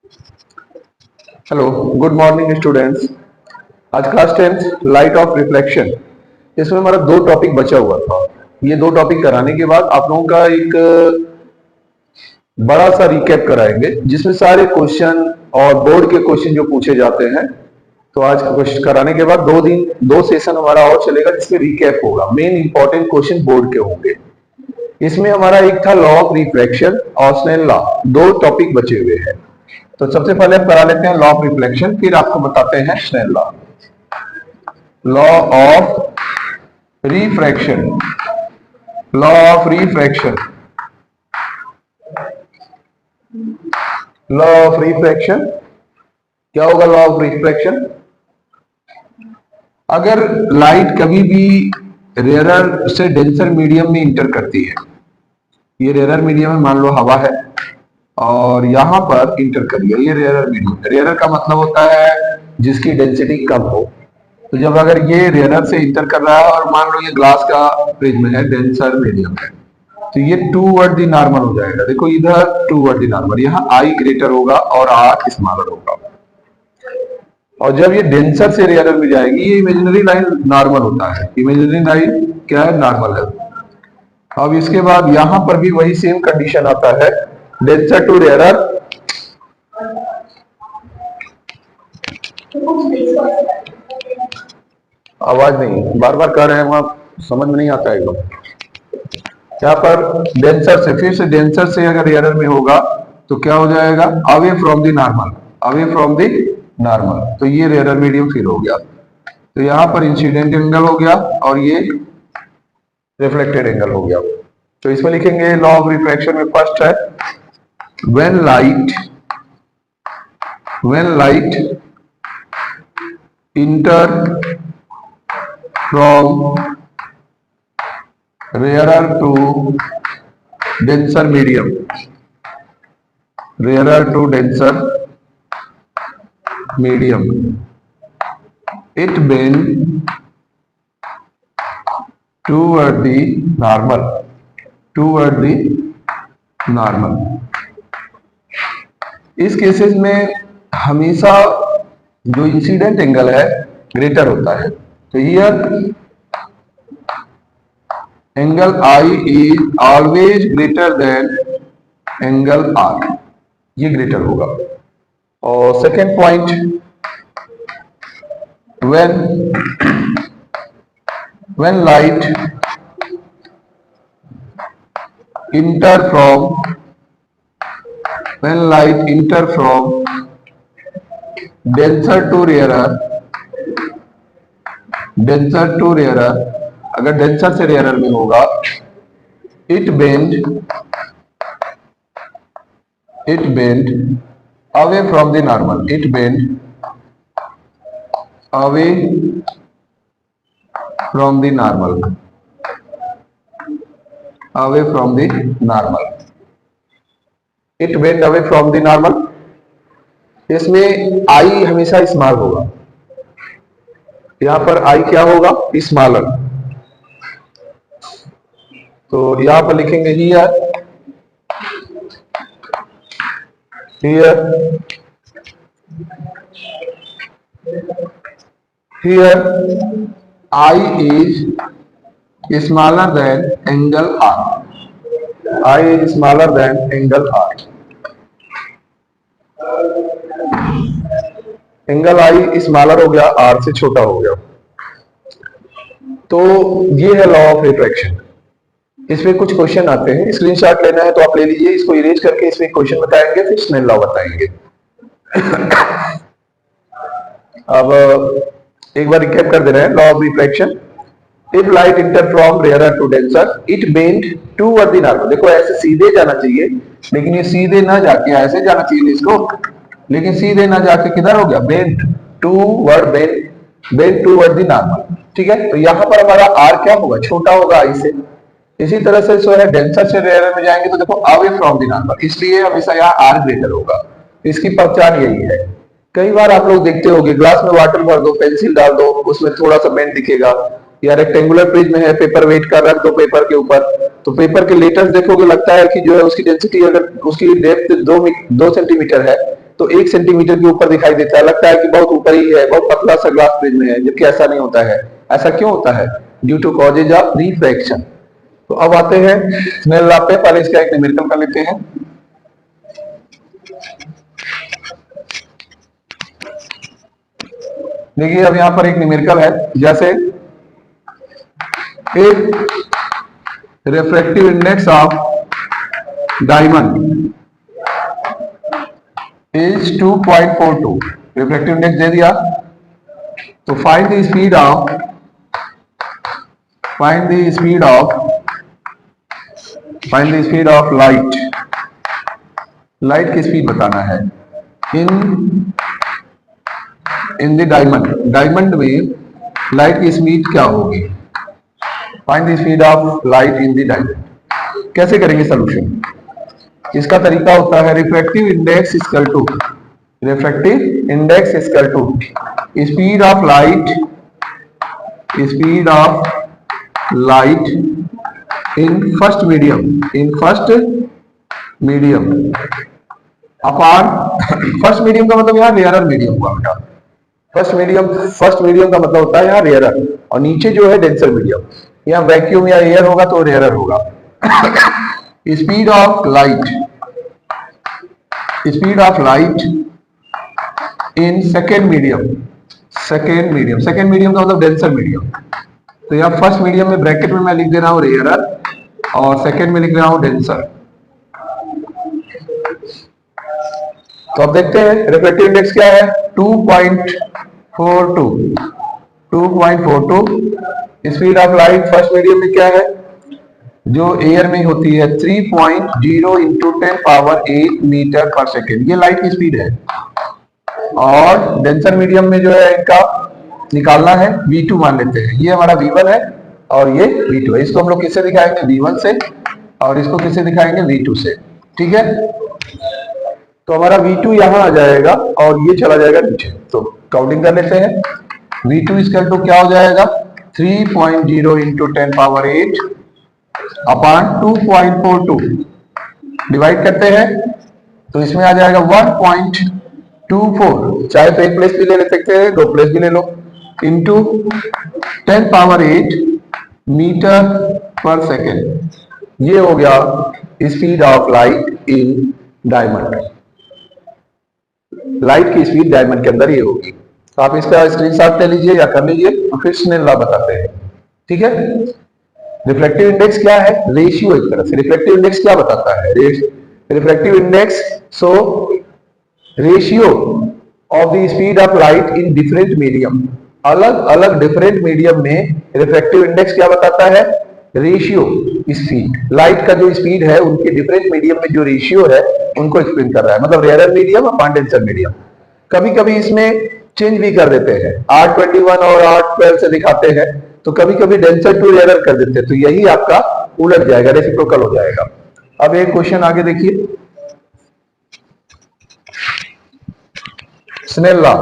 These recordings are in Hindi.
Hello, good morning students. आज class 10th light of reflection, इसमें हमारा दो टॉपिक बचा हुआ था। ये दो टॉपिक कराने के बाद आप लोगों का एक बड़ा सा रिकैप कराएंगे जिसमें सारे क्वेश्चन और बोर्ड के क्वेश्चन जो पूछे जाते हैं। तो आज का क्वेश्चन कराने के बाद दो सेशन हमारा और चलेगा जिसमें रिकैप होगा। मेन इंपॉर्टेंट क्वेश्चन बोर्ड के होंगे। इसमें हमारा एक था लॉ ऑफ रिफ्लेक्शन और स्नेल लॉ, दो टॉपिक बचे हुए हैं। तो सबसे पहले हम करा लेते हैं लॉ ऑफ रिफ्लेक्शन, फिर आपको बताते हैं Snell law. Law of refraction, law of refraction, law of refraction क्या होगा? लॉ ऑफ रिफ्रैक्शन, अगर लाइट कभी भी रेयरर से डेंसर मीडियम में इंटर करती है, ये रेयरर मीडियम में मान लो हवा है और यहां पर इंटर कर लिया, ये रेयरर मीडियम। रेयरर का मतलब होता है जिसकी डेंसिटी कम हो। तो जब अगर ये रेयरर से इंटर कर रहा है और मान लो ये ग्लास का प्रिज्म है, डेंसर मीडियम है, तो ये टूवर्ड द नॉर्मल हो जाएगा। देखो इधर टूवर्ड द नॉर्मल, यहाँ आई ग्रेटर होगा और आर स्मॉलर होगा। और जब ये डेंसर से रेयरर में जाएगी, ये इमेजिनरी लाइन नॉर्मल होता है। इमेजिनरी लाइन क्या है? नॉर्मल है। अब इसके बाद यहां पर भी वही सेम कंडीशन आता है, डेंसर टू रेयरर। आवाज नहीं, बार बार कह रहे हैं, वहां समझ में नहीं आता है एकदम। यहाँ पर डेंसर से, फिर से डेंसर से अगर रेयरर में होगा तो क्या हो जाएगा? Away from the normal, away from the normal. तो ये रेयरर मीडियम फिर हो गया। तो यहाँ पर इंसिडेंट एंगल हो गया और ये रिफ्लेक्टेड एंगल हो गया। तो इसमें लिखेंगे लॉ ऑफ रिफ्रैक्शन में फर्स्ट है, when light enter from rarer to denser medium, rarer to denser medium, it bend toward the normal, toward the normal। इस केसेस में हमेशा जो इंसिडेंट एंगल है ग्रेटर होता है। तो here angle i is always greater than angle r, ये ग्रेटर होगा। और second point, when light enter from denser to rarer, अगर डेंसर से रेयरर में होगा, it bend away from the normal, it bend away from the normal, away from the normal, it bend away from the normal। इसमें आई हमेशा स्मॉल होगा, यहां पर आई क्या होगा? स्मॉलर। तो यहां पर लिखेंगे here i is smaller than angle r, i is smaller than angle r. Angle i smaller हो गया, आर से छोटा हो गया। तो ये है लॉ ऑफ रिफ्रैक्शन। इसमें कुछ क्वेश्चन आते हैं, स्क्रीनशॉट लेना है तो आप ले लीजिए, इसको इरेज करके इसमें क्वेश्चन बताएंगे, फिर स्नेल लॉ बताएंगे। अब एक बार रिकैप कर दे रहे हैं law of refraction. If light enter from rarer to denser, it bend toward the normal. देखो ऐसे सीधे जाना चाहिए, लेकिन ये सीधे ना जाके ऐसे जाना चाहिए इसको, लेकिन सीधे ना जाके किधर हो गया? Bend toward, bend toward the normal. ठीक है, तो यहां पर हमारा आर क्या होगा? छोटा होगा आई से। इसी तरह से जो है डेंसर से रेयरर में जाएंगे तो देखो अवे फ्रॉम द नॉर्मल, इसलिए हमेशा यहाँ आर ग्रेटर होगा। इसकी पहचान यही है। कई बार आप लोग देखते होंगे, ग्लास में वाटर भर दो, पेंसिल डाल दो, उसमें थोड़ा सा बेंड दिखेगा, या रेक्टेंगुलर प्रिज्म है, पेपर वेट का रख दो पेपर के ऊपर, तो पेपर के लेटर्स देखोगे लगता है कि जो है उसकी डेंसिटी, अगर उसकी डेप्थ 2 सेंटीमीटर है तो 1 सेंटीमीटर के ऊपर दिखाई देता है, लगता है कि बहुत ऊपर ही है, बहुत पतला सा ग्लास प्रिज्म है, जबकि ऐसा नहीं होता है। ऐसा क्यों होता है? Due to causes of refraction. तो अब आते हैं स्नेल लॉ पे, पहले इसका एक न्यूमेरिकल कर लेते हैं। देखिए अब यहां पर एक न्यूमेरिकल है, जैसे एक refractive index of diamond is 2.42, refractive index दे दिया, तो find the speed of light की स्पीड बताना है इन द डायमंड में लाइट की स्पीड क्या होगी? Find the speed of light in the diamond. कैसे करेंगे सोल्यूशन? इसका तरीका होता है refractive index equal to speed of light in first medium upon first medium का मतलब यहाँ रेयरर मीडियम हुआ बेटा। फर्स्ट मीडियम का मतलब होता है यहाँ रेयरर, और नीचे जो है डेंसर मीडियम। यहाँ वैक्यूम या एयर होगा तो रेयरर होगा। Speed of light in second medium का मतलब डेंसर मीडियम। तो यहाँ फर्स्ट मीडियम में ब्रैकेट में मैं लिख दे रहा हूं रेयरर, और सेकेंड में लिख रहा हूं डेंसर। तो अब देखते हैं रिफ्रैक्टिव इंडेक्स क्या है, 2.42। Speed of light first medium में क्या है, जो एयर में होती है 3.0 इंटू 10⁸ मीटर पर सेकेंड, ये लाइट की स्पीड है। और डेंसर मीडियम में जो है इनका निकालना है V2 मान लेते हैं, ये हमारा V1 है और ये V2 है। इसको हम लोग किससे दिखाएंगे? V1 से, और इसको किससे दिखाएंगे? V2 से। ठीक है, तो हमारा V2 यहां आ जाएगा और ये चला जाएगा नीचे। तो काउंटिंग कर लेते हैं। V2 इक्वल टू क्या हो जाएगा, 3.0 इंटू 10⁸ अपॉन 2.42 डिवाइड करते हैं, तो इसमें आ जाएगा 1.24, चाहे तो एक प्लेस भी ले सकते हैं, 2 प्लेस भी ले लो, इंटू 10⁸ मीटर पर सेकेंड। ये हो गया speed of light in diamond. Light की स्पीड डायमंड के अंदर ये होगी। तो आप इसका स्क्रीनशॉट ले लीजिए या कर लीजिए, और फिर स्नेल लॉ बताते हैं। ठीक है, रिफ्रैक्टिव इंडेक्स क्या है, रेशियो। एक तरह से रिफ्रैक्टिव इंडेक्स क्या बताता है, refractive index so ratio of the speed of light in different medium. अलग अलग डिफरेंट मीडियम में रिफ्रैक्टिव इंडेक्स क्या बताता है, रेशियो स्पीड। लाइट का जो स्पीड है उनके डिफरेंट मीडियम में जो रेशियो है उनको एक्सप्लेन कर रहा है, मतलब रेयरर मीडियम और डेंसर मीडियम। कभी कभी इसमें चेंज भी कर देते हैं, R21 और R12 से दिखाते हैं, तो कभी कभी डेंसर टू रेयरर कर देते हैं, तो यही आपका उलट जाएगा, रेसिप्रोकल हो जाएगा। अब एक क्वेश्चन आगे देखिए, Snell law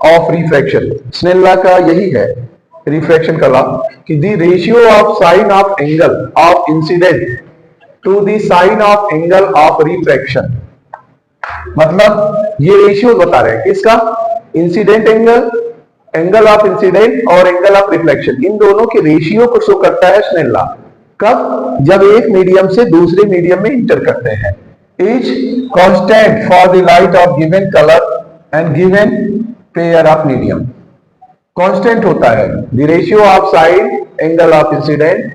of refraction. Snell law का यही है रिफ्रैक्शन का लॉ कि the ratio of sine of angle of incident to the sine of angle of refraction. मतलब ये रेशियो बता रहे हैं किसका, इंसिडेंट एंगल ऑफ इंसिडेंट और एंगल ऑफ रिफ्लेक्शन, इन दोनों के रेशियो को शो करता है स्नेल लॉ। कब, जब एक मीडियम से दूसरे मीडियम में इंटर करते हैं। Is constant for the light of given colour and given pair of medium. Constant होता है the ratio of sine angle of incident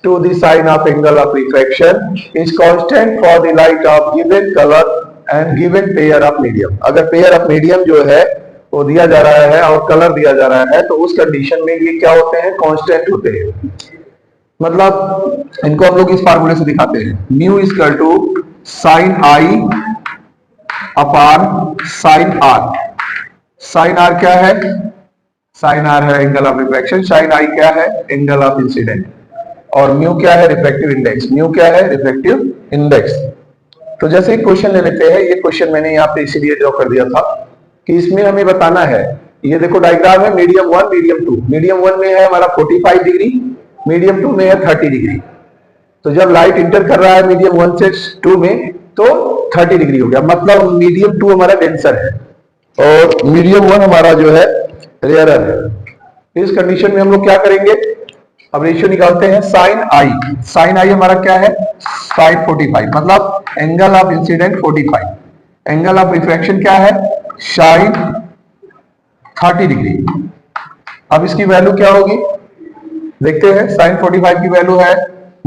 to the sine of angle of refraction is constant for the light of given colour and given pair of medium. अगर पेयर ऑफ मीडियम जो है वो दिया जा रहा है और कलर दिया जा रहा है, तो उस कंडीशन में ये क्या होते हैं, कांस्टेंट होते हैं। मतलब इनको हम लोग इस फार्मूले से दिखाते हैं, mu equal to sine i upon sine r. Sine r क्या है, साइन आर है angle of refraction, sine i क्या है, एंगल ऑफ इंसिडेंट, और म्यू क्या है, रिफ्रैक्टिव इंडेक्स। म्यू क्या है, रिफ्रैक्टिव इंडेक्स। तो जैसे एक क्वेश्चन ले लेते हैं, ये क्वेश्चन मैंने यहाँ पे इसीलिए ड्रॉ कर दिया था कि इसमें हमें बताना है, ये देखो डायग्राम है मीडियम 1 मीडियम 2। मीडियम 1 में है हमारा 45 डिग्री, मीडियम 2 में है 30 डिग्री। तो जब लाइट इंटर कर रहा है मीडियम 1 से 2 में, तो 30 डिग्री हो गया, मतलब मीडियम 2 हमारा डेंसर है और मीडियम 1 हमारा जो है रेयरर है। इस कंडीशन में हम लोग क्या करेंगे, अब रेशियो निकालते हैं साइन आई। साइन आई हमारा क्या है, साइन 45, मतलब angle of incident 45, angle of refraction क्या है, साइन 30 डिग्री। अब इसकी वैल्यू क्या होगी देखते हैं। साइन 45 की वैल्यू है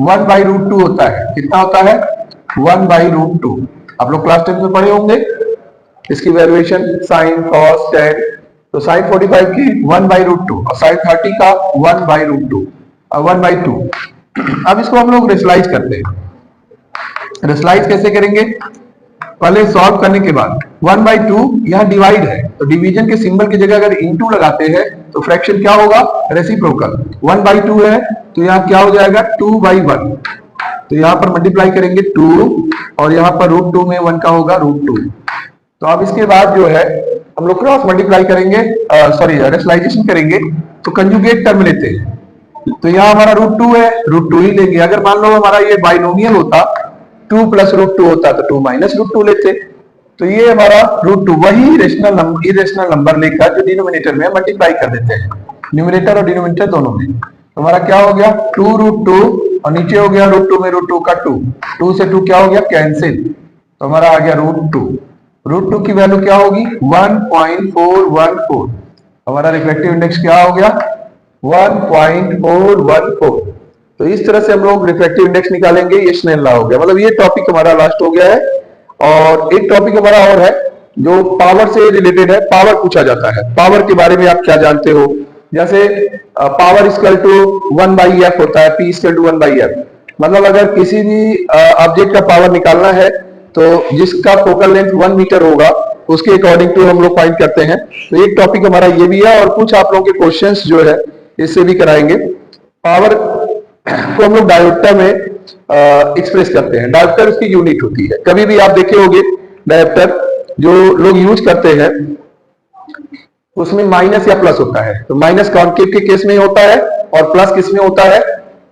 1/√2 होता है, कितना होता है 1/√2। आप लोग क्लास 10 में पढ़े होंगे इसकी वैल्यूएशन, साइन कॉस टेन। तो साइन 45 की 1/√2 और साइन 30 का 1/√2 और 1/2। अब इसको हम लोग रेशनलाइज करते हैं। रेशनलाइज कैसे करेंगे, पहले सॉल्व करने के बाद 1/2 यहाँ डिवाइड है, तो डिवीजन के सिंबल की जगह अगर इनटू लगाते हैं तो फ्रैक्शन क्या होगा, रेसिप्रोकल। 1/2 है तो यहाँ क्या हो जाएगा 2/1, तो यहाँ पर मल्टीप्लाई करेंगे 2 और यहाँ पर √2 में 1 का होगा √2। तो अब इसके बाद जो है हम लोग क्रॉस मल्टीप्लाई करेंगे, सॉरी रेशनलाइजेशन करेंगे, तो कंजुगेट टर्म लेते हैं। तो यहाँ हमारा √2 है, √2 ही लेंगे। अगर मान लो हमारा ये बाइनोमियल होता 2 + √2 होता तो 2 - √2 लेते। तो ये हमारा √2 वही इरेशनल नंबर लेकर जो डिनोमिनेटर में मल्टीप्लाई कर देते हैं, न्यूमरेटर और डिनोमिनेटर दोनों में। तो हमारा क्या हो गया 2√2 और नीचे हो गया √2 में √2 का 2 से 2 क्या हो गया कैंसिल, तो हमारा आ गया √2। √2 की वैल्यू क्या होगी 1.414। हमारा रिफ्रैक्टिव इंडेक्स क्या हो गया 1.414। तो इस तरह से हम लोग रिफ्रैक्टिव इंडेक्स निकालेंगे। ये स्नेल लॉ हो गया, मतलब ये टॉपिक हमारा लास्ट हो गया है। और एक टॉपिक हमारा और है जो पावर से रिलेटेड है, पावर पूछा जाता है। पावर के बारे में आप क्या जानते हो, जैसे पावर इक्वल टू 1/f होता है, p इक्वल टू 1/f। मतलब अगर किसी भी ऑब्जेक्ट का पावर निकालना है तो जिसका फोकल लेंथ 1 मीटर होगा उसके अकॉर्डिंग टू हम लोग फाइंड करते हैं। तो एक टॉपिक हमारा ये भी है और कुछ आप लोगों के क्वेश्चंस जो है इससे भी कराएंगे। पावर को हम लोग डायोप्टर में एक्सप्रेस करते हैं। डायोप्टर उसकी यूनिट होती है, कभी भी आप देखे होंगे डायोप्टर जो लोग यूज करते हैं उसमें माइनस या प्लस होता है। तो माइनस कॉन्केव के केस में होता है और प्लस किस में होता है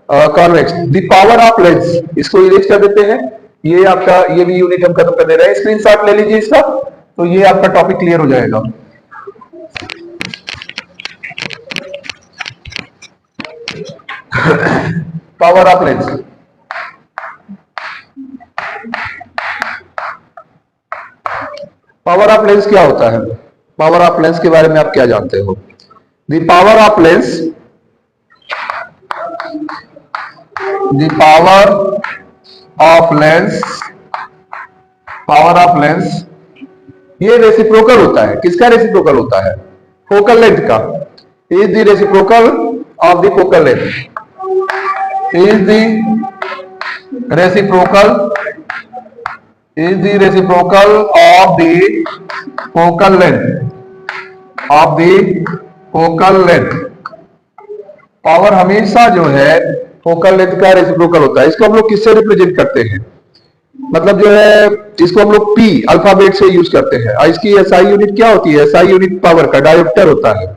convex. The power of lens, इसको इरेज कर देते हैं। ये आपका ये भी यूनिट हम खत्म कर दे रहे हैं, स्क्रीनशॉट ले लीजिए इसका, तो ये आपका टॉपिक क्लियर हो जाएगा। Power of lens, power of lens क्या होता है, पावर ऑफ लेंस के बारे में आप क्या जानते हो। The power of lens, the power of lens, power of lens ये रेसिप्रोकल होता है। किसका रेसिप्रोकल होता है, फोकल लेंथ का। Is the reciprocal of the focal length, is the reciprocal, is the reciprocal of the focal length, of the focal length. Power हमेशा जो है फोकल लेंथ का रेसिप्रोकल होता है। इसको हम लोग किससे रिप्रेजेंट करते हैं, मतलब जो है इसको हम लोग पी अल्फाबेट से यूज करते हैं। और इसकी एसआई यूनिट क्या होती है, एसआई यूनिट पावर का डायोप्टर होता है।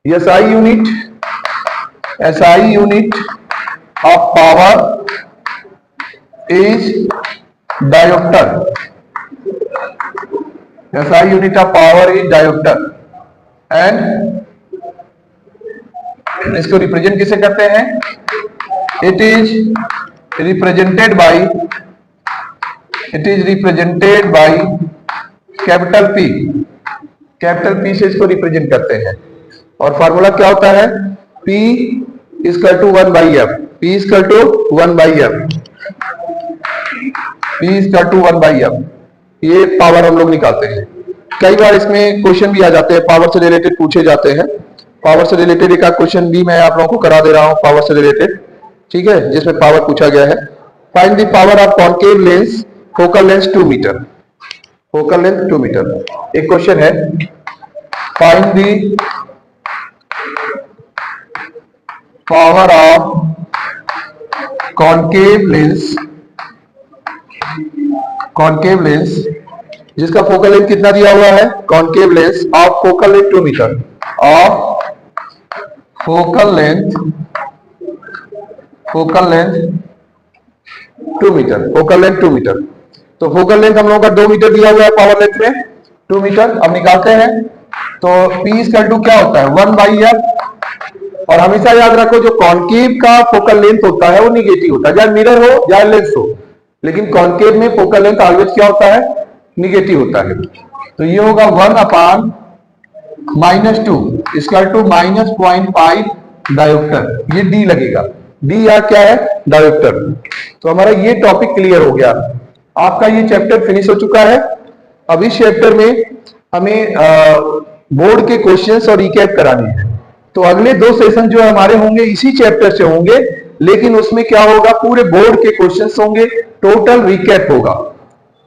SI unit, SI unit of power is dioptre, SI unit of power is dioptre. And इसको रिप्रेजेंट किसे करते हैं, it is represented by, it is represented by capital P, capital P से इसको रिप्रेजेंट करते हैं। और फॉर्मूला क्या होता है, P equal to 1/f, P equal to 1/f, P equal to 1/f। ये पावर हम लोग निकालते हैं। कई बार इसमें क्वेश्चन भी आ जाते हैं, पावर से रिलेटेड पूछे जाते हैं। पावर से रिलेटेड एक क्वेश्चन भी मैं आप लोगों को करा दे रहा हूं पावर से रिलेटेड, ठीक है, जिसमें पावर पूछा गया है। Find the power of concave lens, focal length 2 metre, focal length 2 metre. एक क्वेश्चन है, find the power of concave lens, concave lens जिसका फोकल लेंथ कितना दिया हुआ है, concave lens of focal length 2 metre, of focal length, focal length 2 metre, focal length 2 metre. तो फोकल लेंथ हम लोगों का 2 मीटर दिया हुआ है पावर लेंथ में, 2 मीटर। अब निकालते हैं तो P इक्वल टू क्या होता है 1/f। और हमेशा याद रखो जो कॉन्केव का फोकल लेंथ होता है वो निगेटिव होता है, चाहे मिरर हो या लेंस हो, लेकिन कॉन्केव में फोकल लेंथ ऑलवेज क्या होता है निगेटिव होता है। तो ये होगा 1/-2 इक्वल टू -0.5 डायोप्टर, ये डी लगेगा, डी यार क्या है डायोप्टर। तो हमारा ये टॉपिक क्लियर हो गया, आपका ये चैप्टर फिनिश हो चुका है। अब इस चैप्टर में हमें बोर्ड के क्वेश्चंस और रिकैप कराने हैं। तो अगले 2 सेशन जो हमारे होंगे इसी चैप्टर से होंगे, लेकिन उसमें क्या होगा पूरे बोर्ड के क्वेश्चंस होंगे, टोटल रिकैप होगा,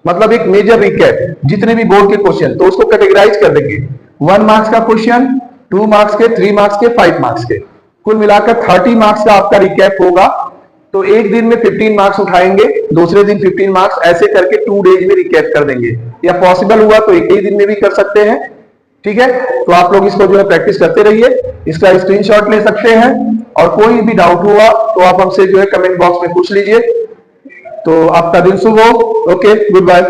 मतलब एक मेजर रिकैप जितने भी बोर्ड के क्वेश्चन, तो उसको कैटेगराइज कर देंगे 1 मार्क्स का क्वेश्चन, 2 मार्क्स के, 3 मार्क्स के, 5 मार्क्स के, कुल मिलाकर 30 मार्क्स का आपका रिकैप होगा। तो एक दिन में 15 मार्क्स उठाएंगे, दूसरे दिन 15 मार्क्स, ऐसे करके 2 डेज में रिकैप कर देंगे, या पॉसिबल हुआ तो एक ही दिन में भी कर सकते हैं। ठीक है, तो आप लोग इसको जो है प्रैक्टिस करते रहिए, इसका स्क्रीनशॉट ले सकते हैं, और कोई भी डाउट हुआ तो आप हमसे जो है कमेंट बॉक्स में पूछ लीजिए। तो आपका दिन शुभ हो। Okay, good bye.